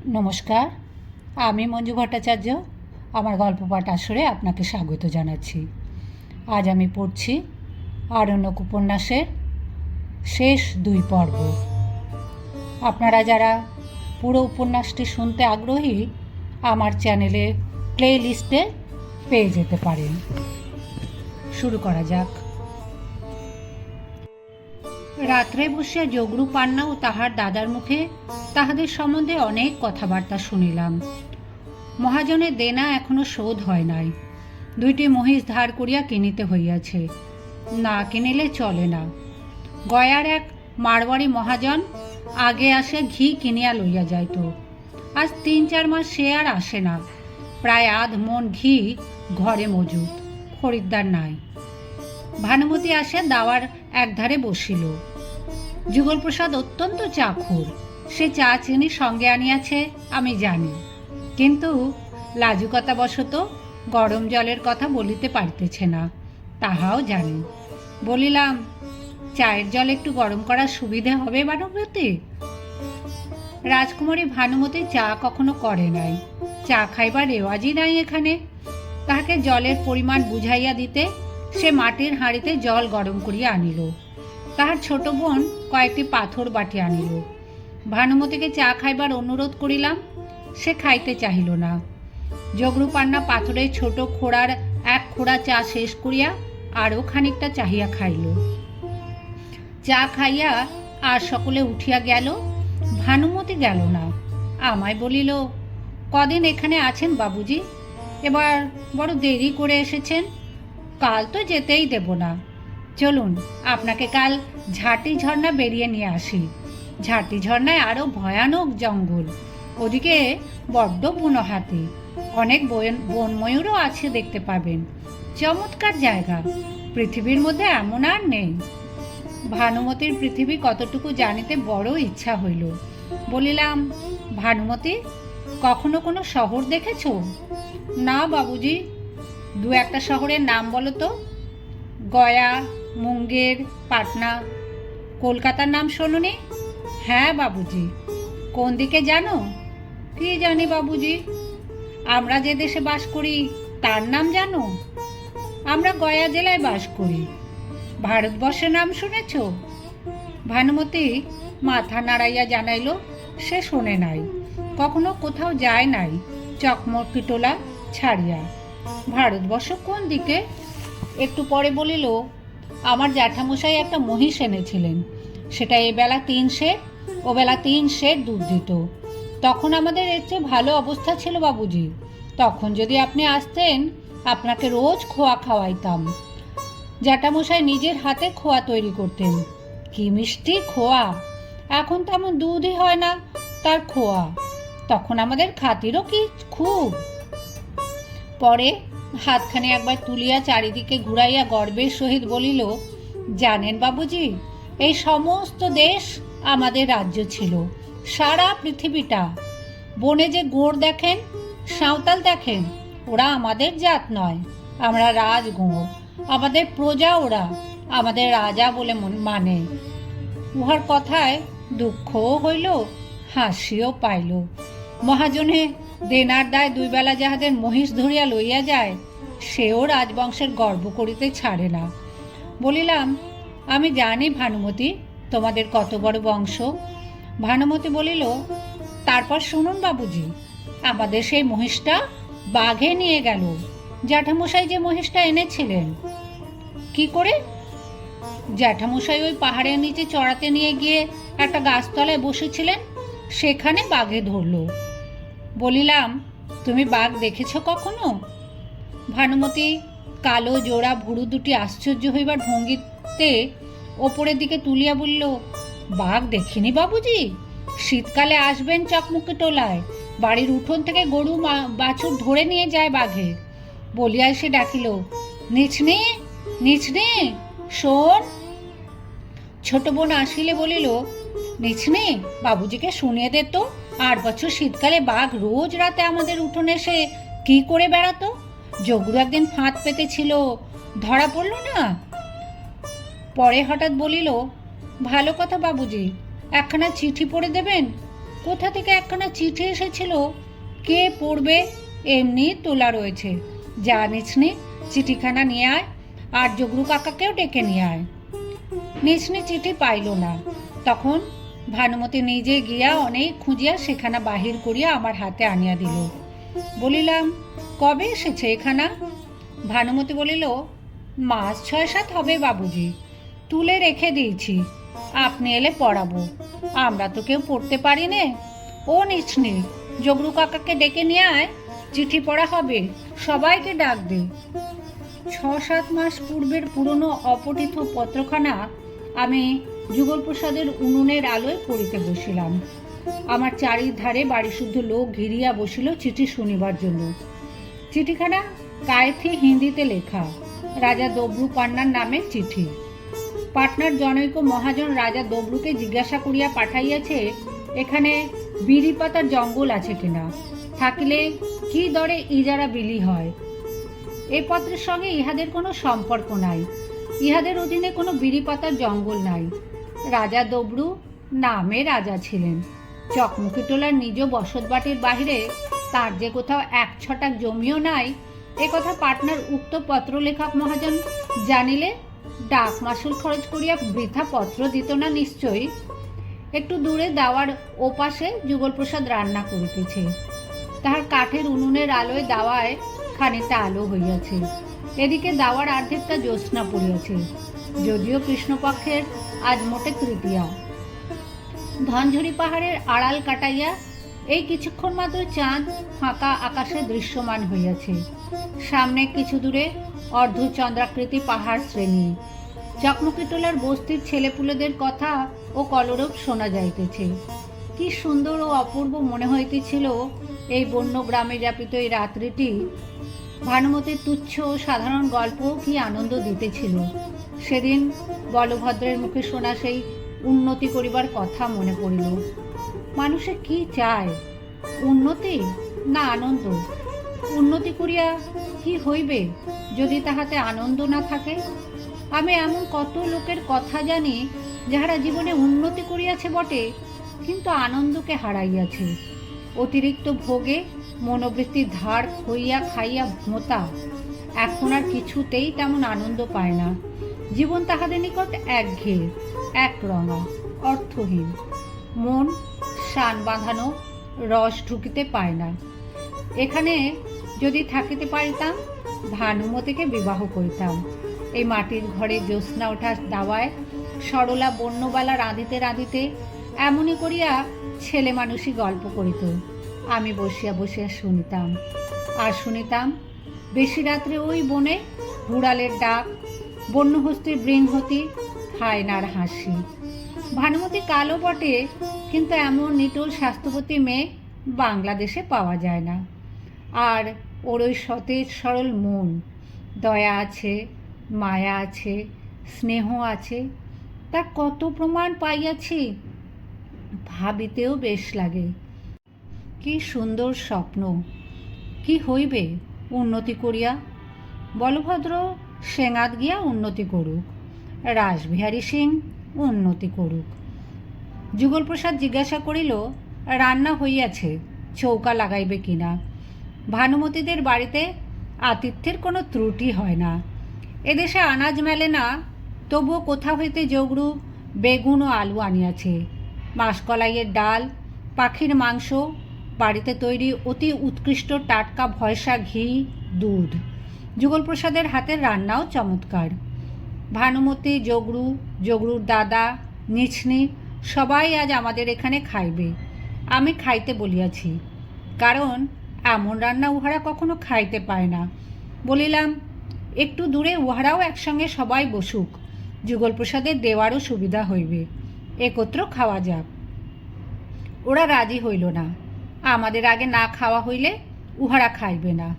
নমস্কার, আমি মঞ্জু ভট্টাচার্য। আমার গল্প পাঠ আসরে আপনাকে স্বাগত জানাচ্ছি। আজ আমি পড়ছি আরণ্যক উপন্যাসের শেষ 2 পর্ব। আপনারা যারা পুরো উপন্যাসটি শুনতে আগ্রহী, আমার চ্যানেলে প্লে লিস্টে পেয়ে যেতে পারেন। শুরু করা যাক। রাত্রে বসিয়া যোগরূপ পান্না ও তাহার দাদার মুখে তাহাদের সম্বন্ধে অনেক কথাবার্তা শুনিলাম। মহাজনের দেনা এখনো শোধ হয় নাই। 2টি মহিষ ধার করিয়া কিনিতে হইয়াছে, না কিনিলে চলে না। গয়ার এক মারওয়ারি মহাজন আগে আসে ঘি কিনিয়া লইয়া যাইত। আজ 3-4 মাস সে আর আসে না। প্রায় আধ মন ঘি ঘরে মজুদ, খরিদ্দার নাই। ভানুমতি আসে দাওয়ার একধারে বসিল। যুগলপ্রসাদ অত্যন্ত চাখুর। সে চা চিনি সঙ্গে আনিয়াছে আমি জানি, কিন্তু লাজুকতাবশত গরম জলের কথা বলিতে পারিতেছে না, তাহাও জানি। বলিলাম, চায়ের জল একটু গরম করার সুবিধে হবে ভানুমতি? রাজকুমারী ভানুমতি চা কখনো করে নাই, চা খাইবার রেওয়াজই নাই এখানে। তাহাকে জলের পরিমাণ বুঝাইয়া দিতে সে মাটির হাঁড়িতে জল গরম করিয়া আনিল। তাহার ছোট বোন কয়েকটি পাথর বাটি আনিল। ভানুমতিকে চা খাইবার অনুরোধ করিলাম, সে খাইতে চাহিল না। যোগরূপান্না পাথরের ছোট খোড়ার 1 খোড়া চা শেষ করিয়া আরও খানিকটা চাহিয়া খাইল। চা খাইয়া আর সকলে উঠিয়া গেল, ভানুমতি গেল না। আমায় বলিল, কদিন এখানে আছেন বাবুজি? এবার বড় দেরি করে এসেছেন। কাল তো যেতেই দেব না। চলুন আপনাকে কাল ঝাঁটি ঝর্ণা বেরিয়ে নিয়ে আসি। ঝাঁটি ঝর্ণায় আরও ভয়ানক জঙ্গল, ওদিকে বড্ড বুনো হাতি, অনেক বন ময়ূরও আছে, দেখতে পাবেন। চমৎকার জায়গা, পৃথিবীর মধ্যে এমন আর নেই। ভানুমতির পৃথিবী কতটুকু জানিতে বড় ইচ্ছা হইল। বলিলাম, ভানুমতি, কখনো কোনো শহর দেখেছ? না বাবুজি। 2-1টা শহরের নাম বলো তো। গয়া, মুঙ্গের, পাটনা। কলকাতার নাম শোনোনি? হ্যাঁ বাবুজি। কোন দিকে জানো? কি জানি বাবুজি। আমরা যে দেশে বাস করি তার নাম জানো? আমরা গয়া জেলায় বাস করি। ভারতবর্ষের নাম শুনেছ? ভানুমতি মাথা নাড়াইয়া জানাইল সে শোনে নাই, কখনো কোথাও যায় নাই, চকমকিটোলা ছাড়িয়া। ভারতবর্ষ কোন দিকে? একটু পরে বলিল, আমার জ্যাঠামশাই একটা মহিষ এনেছিলেন, সেটা এবেলা 3 সের, ওবেলা 3 সের দুধ দিত। তখন আমাদের এর চেয়ে ভালো অবস্থা ছিল বাবুজি। তখন যদি আপনি আসতেন, আপনাকে রোজ খোয়া খাওয়াইতাম। জ্যাঠামশাই নিজের হাতে খোয়া তৈরি করতেন। কি মিষ্টি খোয়া! এখন তেমন দুধই হয় না তার খোয়া। তখন আমাদের খাতিরও কি খুব। পরে হাতখানি একবার তুলিয়া চারিদিকে ঘুরাইয়া গর্বের সহিত বলিল, জানেন বাবুজি, এই সমস্ত দেশ আমাদের রাজ্য ছিল, সারা পৃথিবীটা। বনে যে গোঁড় দেখেন, সাঁওতাল দেখেন, ওরা আমাদের জাত নয়, আমরা রাজগোঁড়, আমাদের প্রজা ওরা, আমাদের রাজা বলে মানে। উহার কথায় দুঃখও হইল, হাসিও পাইল। মহাজনে দেনার দায় 2 বেলা যাহাদের মহিষ ধরিয়া লইয়া যায়, সেও রাজবংশের গর্ব করিতে ছাড়ে না। বলিলাম, আমি জানি ভানুমতি, তোমাদের কত বড় বংশ। ভানুমতি বলিল, তারপর শুনুন বাবুজি, আমাদের সেই মহিষটা বাঘে নিয়ে গেল। জ্যাঠামশাই যে মহিষটা এনেছিলেন। কি করে? জ্যাঠামশাই ওই পাহাড়ের নিচে চড়াতে নিয়ে গিয়ে একটা গাছতলায় বসেছিলেন, সেখানে বাঘে ধরল। বলিলাম, তুমি বাঘ দেখেছ কখনো? ভানুমতি কালো জোড়া ভুরু দুটি আশ্চর্য হইবার ভঙ্গিতে ওপরের দিকে তুলিয়া বলল, বাঘ দেখিনি বাবুজি। শীতকালে আসবেন চকমকিটোলায়, বাড়ির উঠোন থেকে গরু বাছুর ধরে নিয়ে যায় বাঘে। বলিয়া সে ডাকিল, নিচনে নিচনে, শোন। ছোট বোন আসিলে বলিল, নিচনে, বাবুজিকে শুনিয়ে দে তো, 8 বছর শীতকালে বাঘ রোজ রাতে আমাদের উঠোনে এসে কি করে বেড়াতো। যোগরু একদিন ফাঁদ পেতেছিল, ধরা পড়ল না। পরে হঠাৎ বলিল, ভালো কথা বাবুজি, একখানা চিঠি পড়ে দেবেন? কোথা থেকে একখানা চিঠি এসেছিল, কে পড়বে, এমনি তোলা রয়েছে। জানিস নি, চিঠিখানা নিয়ে আয়, আর জগরু কাকাকেও ডেকে নিয়ে আয়। নিচনি চিঠি পাইল না। তখন ভানুমতি নিজে গিয়া অনেক খুঁজিয়া সেখানা বাহির করিয়া আমার হাতে আনিয়া দিল। বলিলাম, কবে এসেছে এখানা? ভানুমতি বলিল, মাস 6-7 হবে বাবুজি, তুলে রেখে দিয়েছি, আপনি এলে পড়াবো, আমরা তো কেউ পড়তে পারি নে। ও নিচনি, জগরু কাকাকে ডেকে নিয়ে আয়, চিঠি পড়া হবে, সবাইকে ডাক দে। 6-7 মাস পূর্বের পুরনো অপঠিত পত্রখানা আমি যুগলপ্রসাদের উনুনের আলোয় পড়িতে বসিলাম। আমার চারিধারে বাড়িশুদ্ধ লোক ঘিরিয়া বসিল চিঠি শুনিবার জন্য। চিঠিখানা কায়েথি হিন্দিতে লেখা, রাজা দবরু পান্নার নামে চিঠি। পাটনার জনৈক মহাজন রাজা দবরুকে জিজ্ঞাসা করিয়া পাঠাইয়াছে এখানে বিড়ি পাতার জঙ্গল আছে কিনা, থাকিলে কি দরে ইজারা বিলি হয়। এ পত্রের সঙ্গে ইহাদের কোনো সম্পর্ক নাই, ইহাদের অধীনে কোনো বিড়ি পাতার জঙ্গল নাই। রাজা দবরু নামে রাজা ছিলেন। চকমুকিটোলার নিজ বসতবাটির বাহিরে তার যে কোথাও 1 ছটাক জমিও নাই, এ কথা পাটনার উক্ত পত্রলেখক মহাজন জানিলে ডাক মাসুল খরচ করিয়া বৃথা পত্র দিত না নিশ্চয়ই। একটু দূরে দাওয়ার ওপাশে যুগলপ্রসাদ রান্না করিতেছে। তাহার কাঠের উনুনের আলোয় দাওয়ায় খানিকটা আলো হইয়াছে। এদিকে দাওয়ার অর্ধেকটা জ্যোৎস্না পড়িয়াছে, যদিও কৃষ্ণপক্ষের আজ মোটে তৃতীয়া। ধনঝরি পাহাড়ের আড়াল কাটাইয়া এই কিছুক্ষণ মাত্র চাঁদ ফাঁকা আকাশে দৃশ্যমান হইয়াছে। সামনে কিছু দূরে অর্ধচন্দ্রাকৃতি পাহাড় শ্রেণী। চকমকিটোলার বস্তির ছেলেপুলেদের কথা ও কলরব শোনা যাইতেছে। কি সুন্দর ও অপূর্ব মনে হইতেছিল এই বন্য গ্রামে যাপিত এই রাত্রিটি। ভানুমতির তুচ্ছ ও সাধারণ গল্প কি আনন্দ দিতেছিল। সেদিন বলভদ্রের মুখে শোনা সেই উন্নতি করিবার কথা মনে পড়িল। মানুষে কি চায়, উন্নতি না আনন্দ? উন্নতি করিয়া কি হইবে যদি তাহাতে আনন্দ না থাকে? আমি এমন কত লোকের কথা জানি যাহারা জীবনে উন্নতি করিয়াছে বটে, কিন্তু আনন্দকে হারাইয়াছে। অতিরিক্ত ভোগে মনোবৃত্তির ধার হইয়া খাইয়া ভোঁতা, এখন আর কিছুতেই তেমন আনন্দ পায় না। জীবন তাহাদের নিকট একঘেয়ে, একরঙা, অর্থহীন। মন শান বাঁধানো, রস ঢুকিতে পায় না। এখানে যদি থাকিতে পারিতাম, ভানুমতিকে বিবাহ করিতাম। এই মাটির ঘরে জ্যোৎস্না ওঠার দাওয়ায় সরলা বন্যবালা রাঁধিতে রাঁধিতে এমনই করিয়া ছেলে মানুষই গল্প করিত। আমি বসিয়া বসিয়া শুনিতাম আর শুনিতাম। বেশি রাত্রে ওই বনে হুড়ালের ডাক, বন্যহস্তির বৃংহতি, হায়নার হাসি। ভানুমতি কালো বটে, কিন্তু এমন নিটোল স্বাস্থ্যবতী মেয়ে বাংলাদেশে পাওয়া যায় না। আর ওর ওই সতেজ সরল মন, দয়া আছে, মায়া আছে, স্নেহ আছে, তার কত প্রমাণ পাইয়াছি, ভাবিতেও বেশ লাগে। কি সুন্দর স্বপ্ন! কি হইবে উন্নতি করিয়া? বলভদ্র সেঙাত গিয়া উন্নতি করুক, রাসবিহারী সিং উন্নতি করুক। যুগলপ্রসাদ জিজ্ঞাসা করিল, রান্না হইয়াছে, চৌকা লাগাইবে কিনা? ভানুমতিদের বাড়িতে আতিথ্যের কোনো ত্রুটি হয় না। এদেশে আনাজ মেলে না, তবুও কোথা হইতে জগরু বেগুন ও আলু আনিয়াছে, মাসকলাইয়ের ডাল, পাখির মাংস, বাড়িতে তৈরি অতি উৎকৃষ্ট টাটকা ভয়সা ঘি, দুধ। যুগলপ্রসাদের হাতের রান্নাও চমৎকার। ভানুমতি, জগরু, জগরুর দাদা, নিচনি সবাই আজ আমাদের এখানে খাইবে। আমি খাইতে বলিয়াছি, কারণ এমন রান্না উহারা কখনো খাইতে পায় না। বলিলাম, একটু দূরে উহারাও একসঙ্গে সবাই বসুক, যুগলপ্রসাদের দেওয়ারও সুবিধা হইবে, একত্র খাওয়া যাক। ওরা রাজি হইল না। আমাদের আগে না খাওয়া হইলে উহারা খাইবে না।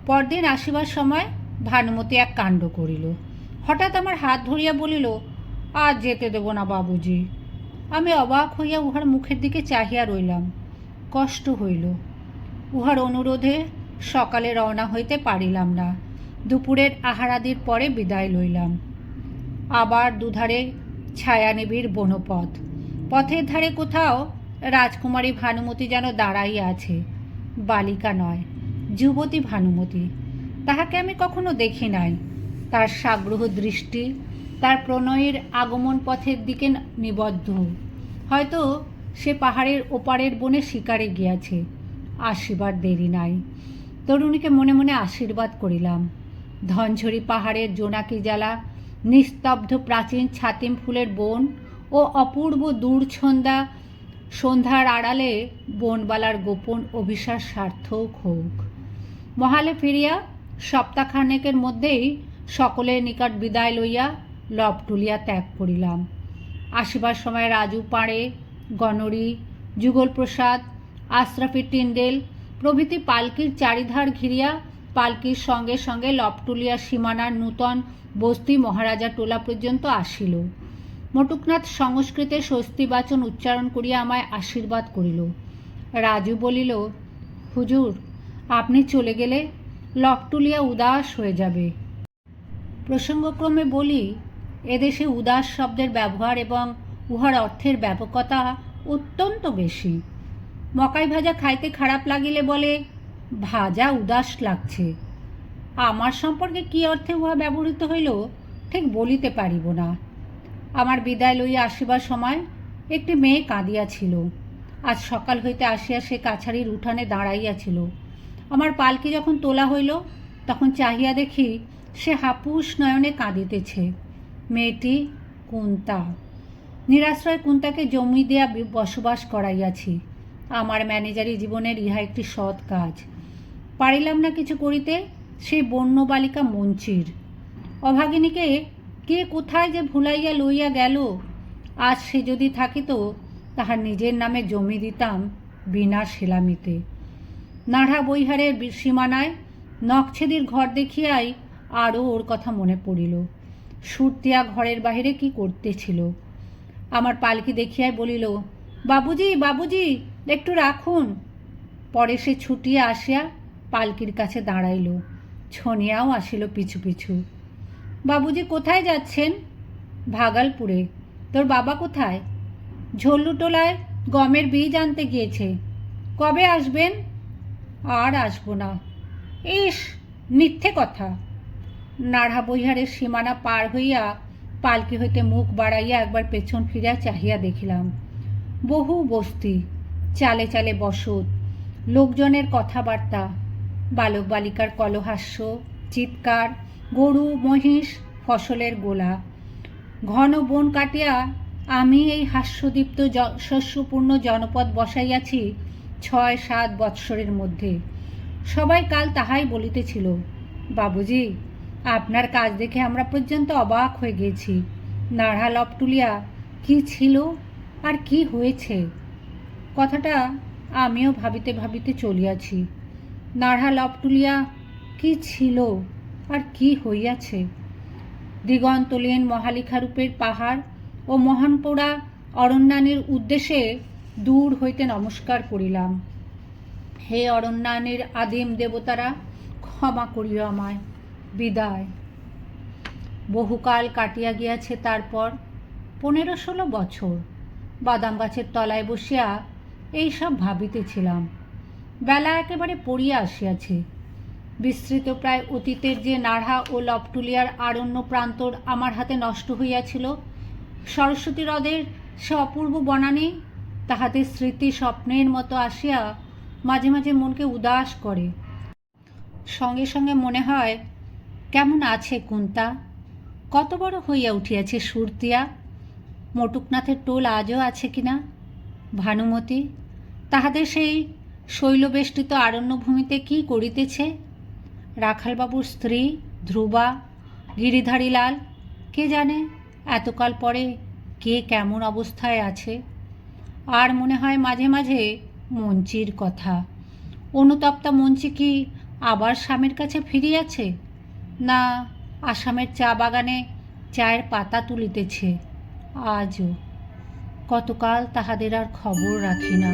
পরদিন আসিবার সময় ভানুমতি এক কাণ্ড করিল। হঠাৎ আমার হাত ধরিয়া বলিল, আজ যেতে দেব না বাবুজি। আমি অবাক হইয়া উহার মুখের দিকে চাহিয়া রইলাম। কষ্ট হইল। উহার অনুরোধে সকালে রওনা হইতে পারিলাম না। দুপুরের আহারাদির পরে বিদায় লইলাম। আবার দুধারে ছায়ানিবিড় বনপথ। পথের ধারে কোথাও রাজকুমারী ভানুমতি যেন দাঁড়াইয়া আছে, বালিকা নয়, যুবতী ভানুমতি। তাহাকে আমি কখনো দেখি নাই। তার সাগ্রহ দৃষ্টি তার প্রণয়ের আগমন পথের দিকে নিবদ্ধ। হয়তো সে পাহাড়ের ওপারের বনে শিকারে গিয়াছে। আসিবার দেরি নাই। তরুণীকে মনে মনে আশীর্বাদ করিলাম। ধনঝরি পাহাড়ের জোনাকি জ্বালা, নিস্তব্ধ প্রাচীন ছাতিম ফুলের বন ও অপূর্ব দূরছন্দা সন্ধ্যার আড়ালে বনবালার গোপন অভিশ্বাস সার্থক হোক। মহালে ফিরিয়া সপ্তাহখানেকের মধ্যেই সকলের নিকট বিদায় লইয়া লবটুলিয়া ত্যাগ করিলাম। আসিবার সময় রাজু পাড়ে, গণরী, যুগলপ্রসাদ, আশরাফি টিন্ডেল প্রভৃতি পালকির চারিধার ঘিরিয়া পালকির সঙ্গে সঙ্গে লবটুলিয়া সীমানার নূতন বস্তি মহারাজা টোলা পর্যন্ত আসিল। মটুকনাথ সংস্কৃতে স্বস্তিবাচন উচ্চারণ করিয়া আমায় আশীর্বাদ করিল। রাজু বলিল, হুজুর, আপনি চলে গেলে লবটুলিয়া উদাস হয়ে যাবে। প্রসঙ্গক্রমে বলি, এদেশে উদাস শব্দের ব্যবহার এবং উহার অর্থের ব্যাপকতা অত্যন্ত বেশি। মকাই ভাজা খাইতে খারাপ লাগিলে বলে, ভাজা উদাস লাগছে। আমার সম্পর্কে কী অর্থে উহা ব্যবহৃত হইল ঠিক বলিতে পারিব না। আমার বিদায় লইয়া আসিবার সময় একটি মেয়ে কাঁদিয়াছিল। আজ সকাল হইতে আসিয়া সে কাছারির উঠানে দাঁড়াইয়াছিল। আমার পালকি যখন তোলা হইল তখন চাহিয়া দেখি সে হাপুস নয়নে কাঁদিতেছে। মেয়েটি কুন্তা। নিরাশ্রয় কুন্তাকে জমি দেয়া বসবাস করাইয়াছি। আমার ম্যানেজারি জীবনের ইহা একটি সৎ কাজ। পারিলাম না কিছু করিতে, সেই বন্য বালিকা মঞ্চির। অভাগিনীকে কে কোথায় যে ভুলাইয়া লইয়া গেল। আজ সে যদি থাকিত, তাহার নিজের নামে জমি দিতাম বিনা সেলামিতে। নাড়া বৈহারের সীমানায় নকছেদির ঘর দেখিয়াই আরও ওর কথা মনে পড়িল। সুরতিয়া ঘরের বাহিরে কি করতেছিল। আমার পালকি দেখিয়াই বলিল, বাবুজি, বাবুজি, একটু রাখুন। পরে সে ছুটিয়া আসিয়া পালকির কাছে দাঁড়াইল। ছনিয়াও আসিল পিছু পিছু। বাবুজি, কোথায় যাচ্ছেন? ভাগালপুরে। তোর বাবা কোথায়? ঝল্লুটোলায় গমের বীজ আনতে গিয়েছে। কবে আসবেন? আর আসবো না। ইস, মিথ্যে কথা। নাড়া বৈহারের সীমানা পার হইয়া পালকি হইতে মুখ বাড়াইয়া একবার পেছন ফিরিয়া চাহিয়া দেখিলাম। বহু বস্তি, চালে চালে বসত, লোকজনের কথাবার্তা, বালক বালিকার কলহাস্য, চিৎকার, গরু মহিষ, ফসলের গোলা। ঘন বন কাটিয়া আমি এই হাস্যদীপ্ত শস্যপূর্ণ জনপদ বসাইয়াছি 6-7 বৎসরের মধ্যে। সবাই কাল তাহাই বলিতেছিল, বাবুজি, আপনার কাজ দেখে আমরা পর্যন্ত অবাক হয়ে গেছি। নাড়া লবটুলিয়া কি ছিল আর কি হয়েছে, কথাটা আমিও ভাবিতে ভাবিতে চলিয়াছি। নাড়া লবটুলিয়া কি ছিল আর কি হইয়াছে। দিগন্তলীন মহালিখারূপের পাহাড় ও মহানপোড়া অরণ্যানীর উদ্দেশ্যে দূর হইতে নমস্কার করিলাম। হে অরণ্যানীর আদিম দেবতারা, ক্ষমা করিও আমায়। বিদায়। বহুকাল কাটিয়া গিয়াছে। তারপর 15-16 বছর বাদাম গাছের তলায় বসিয়া এইসব ভাবিতেছিলাম। বেলা একেবারে পড়িয়া আসিয়াছে। বিস্তৃত প্রায় অতীতের যে নাড়া ও লবটুলিয়ার আরণ্য প্রান্তর আমার হাতে নষ্ট হইয়াছিল, সরস্বতী হ্রদের সে অপূর্ব বনানী, তাহাদের স্মৃতি স্বপ্নের মতো আসিয়া মাঝে মাঝে মনকে উদাস করে। সঙ্গে সঙ্গে মনে হয়, কেমন আছে কুন্তা, কত বড় হইয়া উঠিয়াছে সুরতিয়া। মটুকনাথের টোল আজও আছে কিনা। ভানুমতি তাহাদের সেই শৈলবেষ্টিত আরণ্যভূমিতে কি করিতেছে। রাখালবাবুর স্ত্রী ধ্রুবা, গিরিধারীলাল, কে জানে এতকাল পরে কে কেমন অবস্থায় আছে। আর মনে হয় মাঝে মাঝে মঞ্চির কথা। অনুতপ্তা মঞ্চি কি আবার স্বামীর কাছে ফিরিয়াছে, না আসামের চা বাগানে চায়ের পাতা তুলিতেছে। আজও কতকাল তাহাদের আর খবর রাখি না।